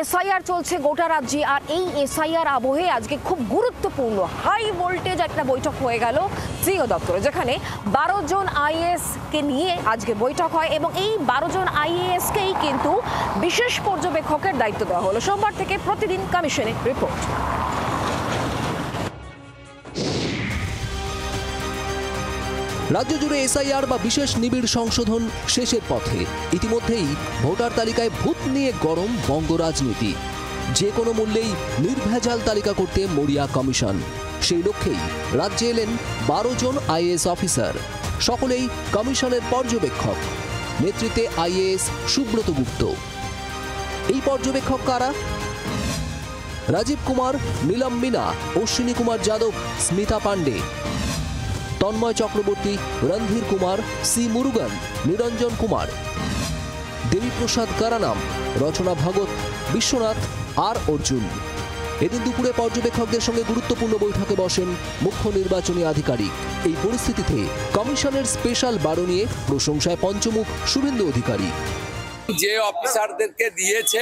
SIR চলছে গোটা রাজ্যে, আর এই এসআইআর আবহে আজকে খুব গুরুত্বপূর্ণ হাই ভোল্টেজ একটা বৈঠক হয়ে গেল সিও দপ্তরে, যেখানে 12 জন আইএএস কে নিয়ে আজকে বৈঠক হয় এবং এই 12 জন আইএএস কেই কিন্তু বিশেষ পর্যবেক্ষকের দায়িত্ব দেওয়া হলো। সোমবার থেকে প্রতিদিন কমিশনে রিপোর্ট। রাজ্য জুড়ে এসআইআর বা বিশেষ নিবিড় সংশোধন শেষের পথে। ইতিমধ্যেই ভোটার তালিকায় ভূত নিয়ে গরম বঙ্গ রাজনীতি। যে কোনো মূল্যেই নির্ভেজাল তালিকা করতে মরিয়া কমিশন। সেই লক্ষ্যেই রাজ্যে এলেন 12 জন আইএএস অফিসার, সকলেই কমিশনের পর্যবেক্ষক। নেতৃত্বে আইএএস সুব্রত গুপ্ত। এই পর্যবেক্ষক কারা? রাজীব কুমার, নীলম মিনা, অশ্বিনী কুমার যাদব, স্মিতা পান্ডে, তন্ময় চক্রবর্তী, রণধীর কুমার, সি মুরুগান, নিরঞ্জন কুমার, দেবীপ্রসাদ কারানাম, রচনা ভগত, বিশ্বনাথ আর অর্জুন। এদিন দুপুরে পর্যবেক্ষকদের সঙ্গে গুরুত্বপূর্ণ বৈঠকে বসেন মুখ্য নির্বাচনী আধিকারিক। এই পরিস্থিতিতে কমিশনের স্পেশাল বারো নিয়ে প্রশংসায় পঞ্চমুখ শুভেন্দু অধিকারী। যে অফিসারদেরকে দিয়েছে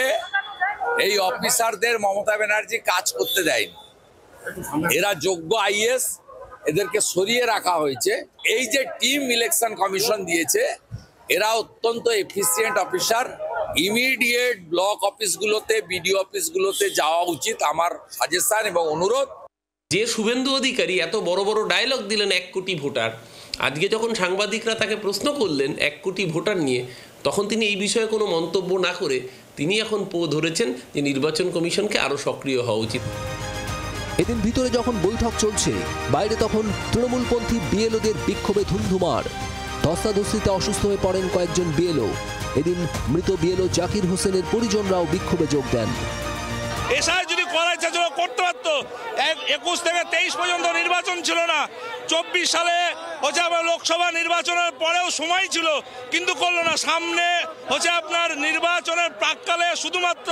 এই অফিসারদের মমতা ব্যানার্জি কাজ করতে দেয়নি। এরা যোগ্য আইএস, এদেরকে সরিয়ে রাখা হয়েছে। এই যে টিম ইলেকশন কমিশন দিয়েছে, এরা অত্যন্ত এফিসিয়েন্ট অফিসার। ইমিডিয়েট ব্লক অফিসগুলোতে, বিডিও অফিসগুলোতে যাওয়া উচিত, আমার সাজেশন এবং অনুরোধ। যে শুভেন্দু অধিকারী এত বড় বড় ডায়লগ দিলেন 1 কোটি ভোটার, আজকে যখন সাংবাদিকরা তাকে প্রশ্ন করলেন 1 কোটি ভোটার নিয়ে, তখন তিনি এই বিষয়ে কোনো মন্তব্য না করে তিনি এখন ধরেছেন যে নির্বাচন কমিশনকে আরও সক্রিয় হওয়া উচিত। এদিন ভিতরে যখন বৈঠক চলছে, বাইরে তখন তৃণমূলপন্থী বিএলওদের বিক্ষোভে ধুন্ধুমার। ধস্তাধস্তিতে অসুস্থ হয়ে পড়েন কয়েকজন বিএলও। এদিন মৃত বিএলও জাকির হোসেনের পরিজনরাও বিক্ষোভে যোগ দেন। এসআই যদি করার ইচ্ছা ছিল করতে পারত। 21 থেকে 23 পর্যন্ত নির্বাচন ছিল না। 24 সালে আপনার লোকসভা নির্বাচনের পরেও সময় ছিল, কিন্তু করলো না। সামনে আপনার নির্বাচনের প্রাক্কালে শুধুমাত্র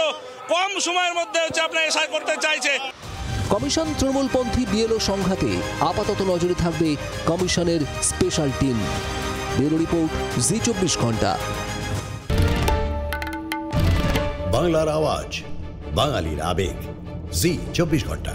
কম সময়ের মধ্যে আপনার এসআই করতে চাইছে। কমিশন তৃণমূলপন্থী বিএলও সংঘাতে আপাতত নজরে থাকবে কমিশনের স্পেশাল টিম। ব্যুরো রিপোর্ট, জি 24 ঘন্টা। বাংলার আওয়াজ, বাঙালির আবেগ, জি 24 ঘন্টা।